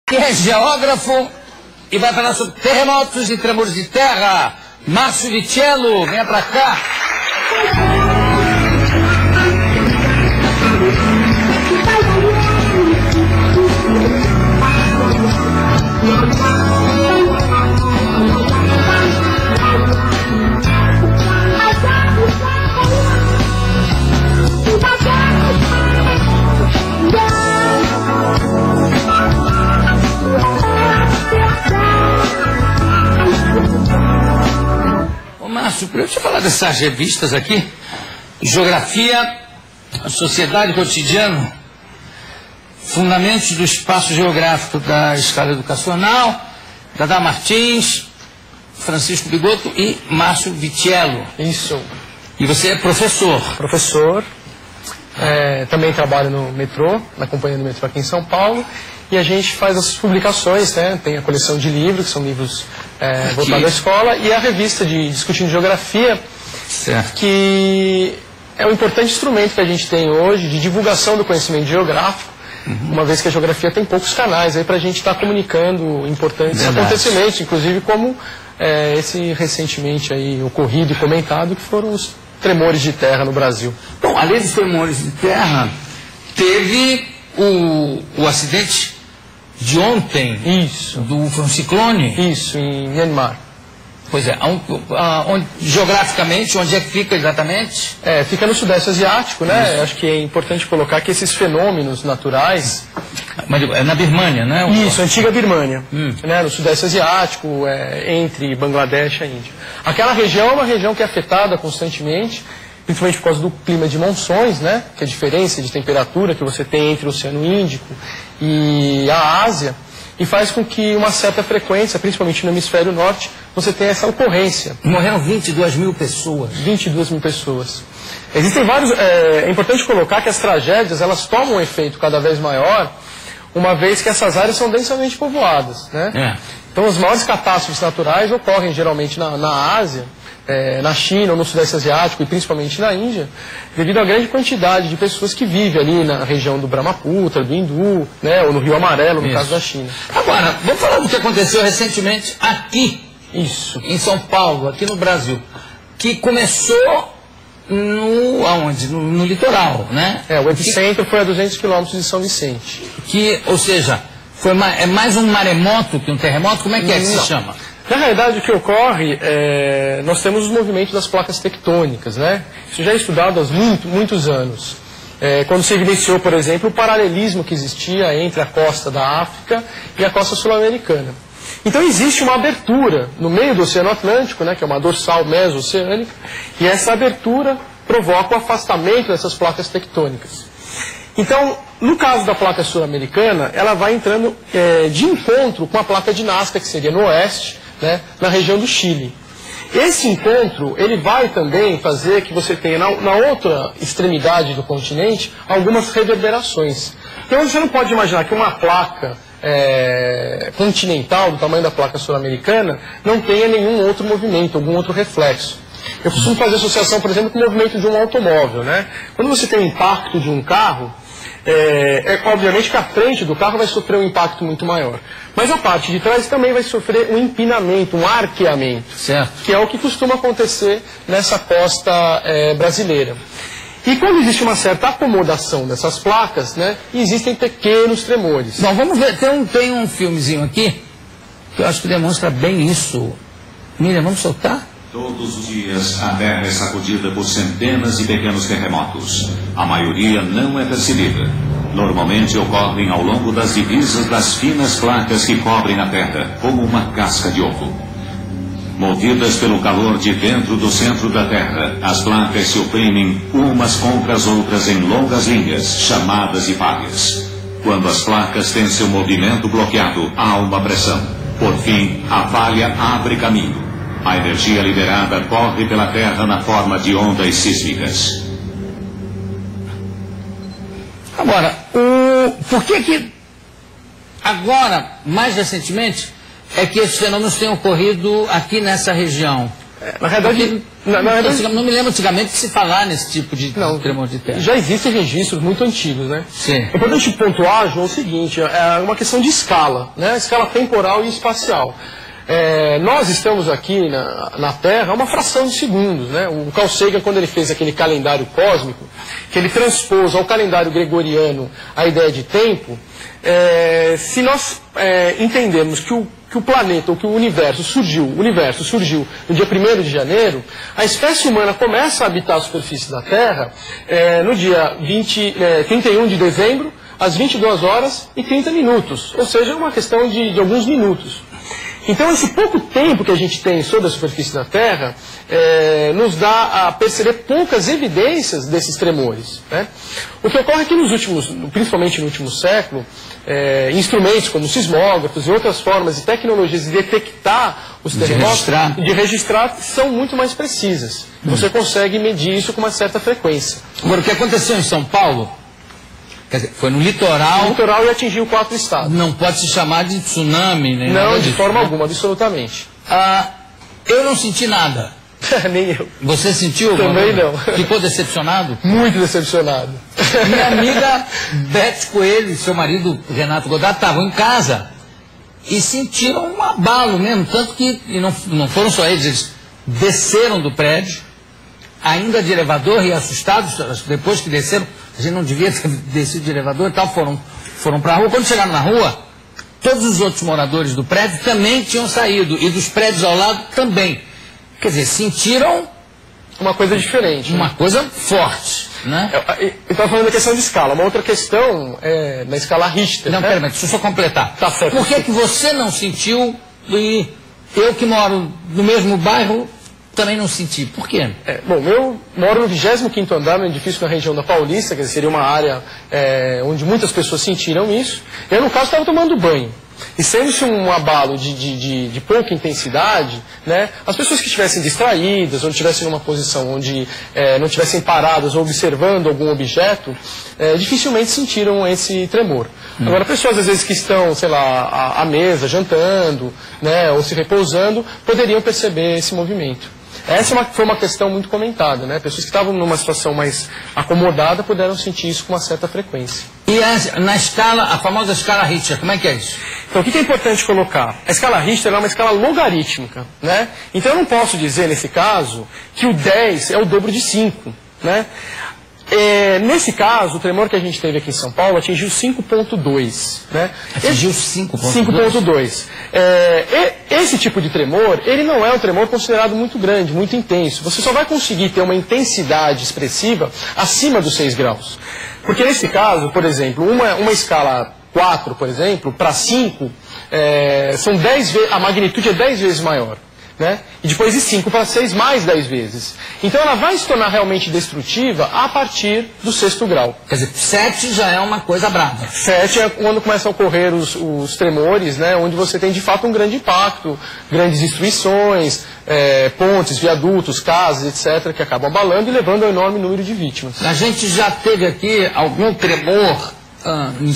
Que é geógrafo e vai falar sobre terremotos e tremores de terra. Márcio Vitiello, venha pra cá. Márcio, deixa eu falar dessas revistas aqui. Geografia, a Sociedade Cotidiano, Fundamentos do Espaço Geográfico da Escala Educacional, Dada Martins, Francisco Bigoto e Márcio Vitiello. Isso. E você é professor? Professor. Também trabalho no metrô, na companhia do metrô aqui em São Paulo. E a gente faz as publicações, né? Tem a coleção de livros, que são livros voltados à escola, e a revista de Discutindo Geografia, certo, que é um importante instrumento que a gente tem hoje de divulgação do conhecimento geográfico, uma vez que a geografia tem poucos canais aí para a gente estar comunicando importantes acontecimentos, inclusive como esse recentemente aí ocorrido e comentado, que foram os tremores de terra no Brasil. Bom, além dos tremores de terra, teve o acidente de ontem. Isso. Do ciclone. Isso, em Myanmar. Pois é. Geograficamente, onde é que fica exatamente? Fica no Sudeste Asiático, né? Isso. Acho que é importante colocar que esses fenômenos naturais... Mas é na Birmânia, né? Isso, antiga Birmânia. Né? No Sudeste Asiático, entre Bangladesh e a Índia. Aquela região é uma região que é afetada constantemente, principalmente por causa do clima de monções, né? Que é a diferença de temperatura que você tem entre o Oceano Índico e a Ásia, e faz com que uma certa frequência, principalmente no hemisfério norte, você tenha essa ocorrência. Morreram 22 mil pessoas. 22 mil pessoas. Existem vários... É importante colocar que as tragédias, elas tomam um efeito cada vez maior, uma vez que essas áreas são densamente povoadas, né? Então as maiores catástrofes naturais ocorrem geralmente na Ásia, na China ou no Sudeste Asiático e principalmente na Índia, devido à grande quantidade de pessoas que vivem ali na região do Brahmaputra, do Hindu, né, ou no Rio Amarelo, no caso da China. Agora, vamos falar do que aconteceu recentemente aqui, em São Paulo, aqui no Brasil, que começou no litoral, né? O epicentro foi a 200 quilômetros de São Vicente. Ou seja, é mais um maremoto que um terremoto? Como é que se chama? Na realidade, o que ocorre nós temos os movimentos das placas tectônicas, né? Isso já é estudado há muitos anos. Quando se evidenciou, por exemplo, o paralelismo que existia entre a costa da África e a costa sul-americana. Então existe uma abertura no meio do Oceano Atlântico, né, que é uma dorsal meso-oceânica, e essa abertura provoca o afastamento dessas placas tectônicas. Então, no caso da placa sul-americana, ela vai entrando de encontro com a placa de Nazca, que seria no oeste, né, na região do Chile. Esse encontro, ele vai também fazer que você tenha na outra extremidade do continente algumas reverberações. Então você não pode imaginar que uma placa continental do tamanho da placa sul-americana não tenha nenhum outro movimento, algum outro reflexo. Eu costumo fazer associação, por exemplo, com o movimento de um automóvel, né? Quando você tem o impacto de um carro, obviamente que a frente do carro vai sofrer um impacto muito maior. Mas a parte de trás também vai sofrer um empinamento, um arqueamento. Certo. Que é o que costuma acontecer nessa costa brasileira. E quando existe uma certa acomodação dessas placas, né, existem pequenos tremores. Bom, vamos ver, tem um filmezinho aqui, que eu acho que demonstra bem isso. Miriam, vamos soltar? Todos os dias, a Terra é sacudida por centenas de pequenos terremotos. A maioria não é percebida. Normalmente ocorrem ao longo das divisas das finas placas que cobrem a Terra, como uma casca de ovo. Movidas pelo calor de dentro do centro da Terra, as placas se oprimem umas contra as outras em longas linhas, chamadas de falhas. Quando as placas têm seu movimento bloqueado, há uma pressão. Por fim, a falha abre caminho. A energia liberada corre pela Terra na forma de ondas sísmicas. Agora, por que agora, mais recentemente, é que esses fenômenos têm ocorrido aqui nessa região? Na realidade, não me lembro antigamente de se falar nesse tipo de tremor de terra. Já existem registros muito antigos, né? Sim. É importante pontuar, João, o seguinte, é uma questão de escala, né? Escala temporal e espacial. Nós estamos aqui na Terra uma fração de segundos, né? O Carl Sagan, quando ele fez aquele calendário cósmico, que ele transpôs ao calendário gregoriano a ideia de tempo, se nós entendermos que o planeta, ou que o universo surgiu no dia 1º de janeiro, a espécie humana começa a habitar a superfície da Terra no dia 31 de dezembro, às 22 horas e 30 minutos, ou seja, uma questão de alguns minutos. Então, esse pouco tempo que a gente tem sobre a superfície da Terra nos dá a perceber poucas evidências desses tremores, né? O que ocorre é que principalmente no último século, instrumentos como sismógrafos e outras formas de tecnologias de detectar os terremotos, de registrar, são muito mais precisas. Você consegue medir isso com uma certa frequência. Agora, o que aconteceu em São Paulo, quer dizer, foi no litoral... No litoral e atingiu 4 estados. Não pode se chamar de tsunami, nem nada disso. Não, de forma né? alguma, absolutamente. Eu não senti nada. Nem eu. Você sentiu? Também não. Ficou decepcionado? Muito decepcionado. Minha amiga Beth Coelho e seu marido Renato Godard estavam em casa e sentiram um abalo mesmo, tanto que não foram só eles desceram do prédio, ainda de elevador e assustados, depois que desceram, a gente não devia ter descido de elevador e tal, foram para a rua. Quando chegaram na rua, todos os outros moradores do prédio também tinham saído, e dos prédios ao lado também. Quer dizer, sentiram uma coisa diferente. Uma coisa forte, né? Eu estava falando da questão de escala. Uma outra questão é na escala Richter. Não, pera, deixa eu só completar. Tá certo. Por que você não sentiu e eu que moro no mesmo bairro também não senti? Por quê? Bom, eu moro no 25º andar, no edifício na região da Paulista, que seria uma área onde muitas pessoas sentiram isso. Eu, no caso, estava tomando banho. E sendo-se um abalo de pouca intensidade, né, as pessoas que estivessem distraídas, ou estivessem numa posição onde não estivessem paradas ou observando algum objeto, dificilmente sentiram esse tremor. Agora, pessoas às vezes que estão, sei lá, à mesa, jantando, né, ou se repousando, poderiam perceber esse movimento. Essa foi uma questão muito comentada, né? Pessoas que estavam numa situação mais acomodada puderam sentir isso com uma certa frequência. E na escala, a famosa escala Richter, como é que é isso? Então, o que é importante colocar? A escala Richter é uma escala logarítmica, né? Então, eu não posso dizer, nesse caso, que o 10 é o dobro de 5, né? Nesse caso, o tremor que a gente teve aqui em São Paulo atingiu 5.2, né? Atingiu 5.2? 5.2. Esse tipo de tremor, ele não é um tremor considerado muito grande, muito intenso. Você só vai conseguir ter uma intensidade expressiva acima dos 6 graus. Porque nesse caso, por exemplo, uma escala 4, por exemplo, para 5, a magnitude é 10 vezes maior. Né? E depois de 5 para 6, mais 10 vezes. Então ela vai se tornar realmente destrutiva a partir do 6º grau. Quer dizer, 7 já é uma coisa brava. 7 é quando começam a ocorrer os tremores, né? Onde você tem de fato um grande impacto, grandes destruições, pontes, viadutos, casas, etc., que acabam abalando e levando a um enorme número de vítimas. A gente já teve aqui algum tremor em